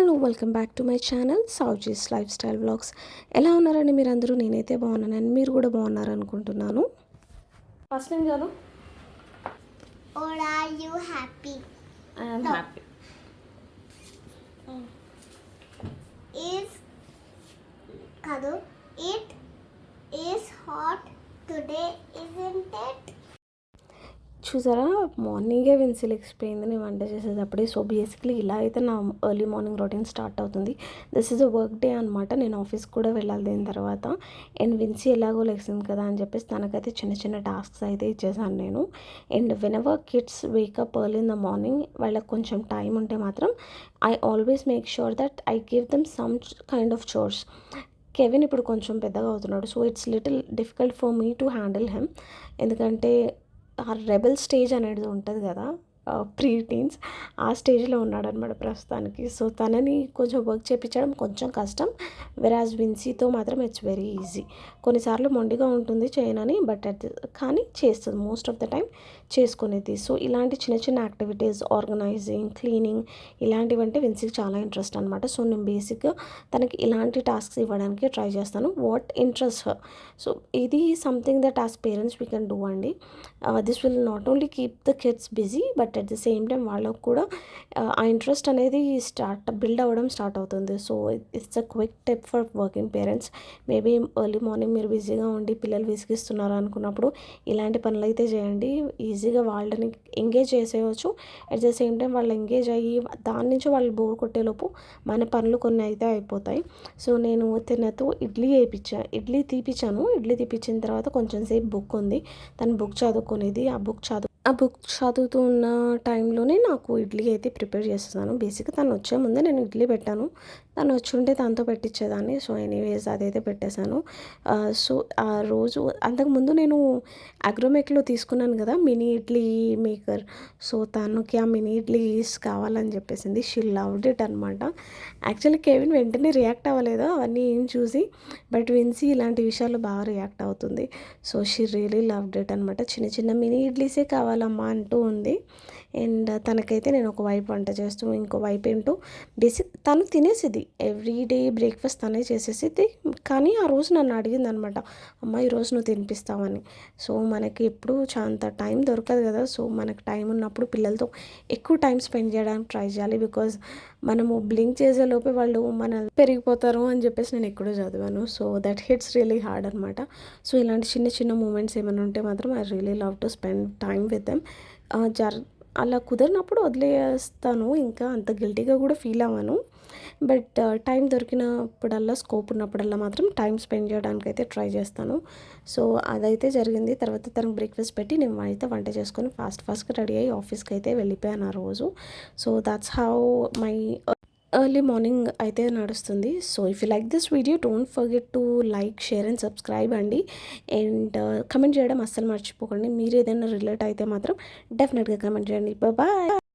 Hello welcome back to my channel Souji's life style vlogs. ఎలా ఉన్నారండి మీరందరూ? నేనైతే బాగున్నాను, మీరు కూడా బాగున్నారు అనుకుంటున్నాను. ఫస్ట్ టైం చాలు. Or are you happy? I am No. happy. Is Kadu, it is hot today, isn't it? చూసారా, మార్నింగే విన్సీ లెగిసిపోయింది నేను వంట చేసేటప్పుడే. సో బేసిక్లీ ఇలా అయితే నా ఎర్లీ మార్నింగ్ రొటీన్ స్టార్ట్ అవుతుంది. This is a work day అనమాట. నేను ఆఫీస్కి కూడా వెళ్ళాలి దీని తర్వాత. అండ్ విన్సీ ఎలాగో లెగిసింది కదా అని చెప్పేసి తనకైతే చిన్న చిన్న టాస్క్స్ అయితే ఇచ్చేసాను నేను. And whenever kids wake up early in the morning, వాళ్ళకి కొంచెం టైం ఉంటే మాత్రం I always make sure that I give them some kind of chores. Kevin ఇప్పుడు కొంచెం పెద్దగా అవుతున్నాడు, so it's little difficult for me to handle him. ఎందుకంటే ఆ రెబెల్ స్టేజ్ అనేది ఉంటుంది కదా, ప్రీ టీన్స్, ఆ స్టేజ్లో ఉన్నాడనమాట ప్రస్తుతానికి. సో తనని కొంచెం వర్క్ చేయించడం కొంచెం కష్టం. వెరాజ్ విన్సీతో మాత్రం ఇట్స్ వెరీ ఈజీ. కొన్నిసార్లు మొండిగా ఉంటుంది చేయనని, బట్ కానీ చేస్తుంది మోస్ట్ ఆఫ్ ద టైం చేసుకునేది. సో ఇలాంటి చిన్న చిన్న యాక్టివిటీస్, ఆర్గనైజింగ్, క్లీనింగ్, ఇలాంటివంటే విన్సీకి చాలా ఇంట్రెస్ట్ అనమాట. సో నేను బేసిక్గా తనకి ఇలాంటి టాస్క్స్ ఇవ్వడానికి ట్రై చేస్తాను, వాట్ ఇంట్రెస్ట్ హర్. సో ఇది something that as parents we can do అండి. This will not only keep the kids busy, but at the same time వాళ్ళకు కూడా ఆ ఇంట్రెస్ట్ అనేది బిల్డ్ అవ్వడం స్టార్ట్ అవుతుంది. So it's a quick tip for working parents. Maybe early morning మీరు బిజీగా ఉండి పిల్లలు విసిగిస్తున్నారు అనుకున్నప్పుడు ఇలాంటి పనులు అయితే చేయండి. ఈజీగా వాళ్ళని ఎంగేజ్ చేసేయచ్చు. అట్ ద సేమ్ టైం వాళ్ళు ఎంగేజ్ అయ్యి దాని నుంచి వాళ్ళు బోర్ కొట్టేలోపు మన పనులు కొన్ని అయితే అయిపోతాయి. సో నేను తినతో ఇడ్లీ తీపిచ్చాను. ఇడ్లీ తీపిచ్చిన తర్వాత కొంచెం సేపు బుక్ ఉంది, తను బుక్ చదువుకునేది. ఆ బుక్ చదువుతున్న టైంలోనే నాకు ఇడ్లీ అయితే ప్రిపేర్ చేస్తున్నాను. బేసిక్గా తను వచ్చే ముందే నేను ఇడ్లీ పెట్టాను, తను వచ్చి ఉంటే తనతో పెట్టించేదాన్ని. సో ఎనీవేస్ అదైతే పెట్టేశాను. సో ఆ రోజు అంతకుముందు నేను అగ్రోమేక్లో తీసుకున్నాను కదా మినీ ఇడ్లీ మేకర్. సో తనకి ఆ మినీ ఇడ్లీస్ కావాలని చెప్పేసింది. షీ లవ్డ్ ఇట్ అనమాట. యాక్చువల్లీ కెవిన్ వెంటనే రియాక్ట్ అవ్వలేదు అవన్నీ ఏం చూసి, బట్ విన్సీ ఇలాంటి విషయాల్లో బాగా రియాక్ట్ అవుతుంది. So she really loved it అనమాట. చిన్న చిన్న మినీ ఇడ్లీసే కావాలమ్మా అంటూ ఉంది. అండ్ తనకైతే నేను ఒక వైపు వంట చేస్తూ ఇంకో వైపు ఏంటో బేసిక్ తను తినేసిది. ఎవ్రీడే బ్రేక్ఫాస్ట్ తనే చేసేసిది. కానీ ఆ రోజు నన్ను అడిగింది అనమాట, అమ్మ ఈరోజు నువ్వు తినిపిస్తావని. సో మనకి ఎప్పుడు అంత టైం దొరకదు కదా. సో మనకు టైం ఉన్నప్పుడు పిల్లలతో ఎక్కువ టైం స్పెండ్ చేయడానికి ట్రై చేయాలి. బికాజ్ మనము బ్లింక్ చేసేలోపే వాళ్ళు మన పెరిగిపోతారు అని చెప్పేసి నేను ఎక్కడో చదివాను. So that hits really hard అనమాట. సో ఇలాంటి చిన్న చిన్న మూమెంట్స్ ఏమైనా ఉంటే మాత్రం I really love to spend time with them. అలా కుదిరినప్పుడు వదిలేస్తాను, ఇంకా అంత గిల్టీగా కూడా ఫీల్ అవ్వను. బట్ టైం దొరికినప్పుడల్లా, స్కోప్ ఉన్నప్పుడల్లా మాత్రం టైం స్పెండ్ చేయడానికి అయితే ట్రై చేస్తాను. సో అదైతే జరిగింది. తర్వాత తనకు బ్రేక్ఫాస్ట్ పెట్టి నేను అయితే వంట చేసుకొని ఫాస్ట్గా రెడీ అయ్యి ఆఫీస్కి అయితే వెళ్ళిపోయాను ఆ రోజు. So that's how my early morning అయితే నడుస్తుంది. So if you like this video don't forget to like, share and subscribe అండి. అండ్ కమెంట్ చేయడం అస్సలు మర్చిపోకండి. మీరు ఏదైనా రిలేట్ అయితే మాత్రం డెఫినెట్గా కమెంట్ చేయండి. బాయ్.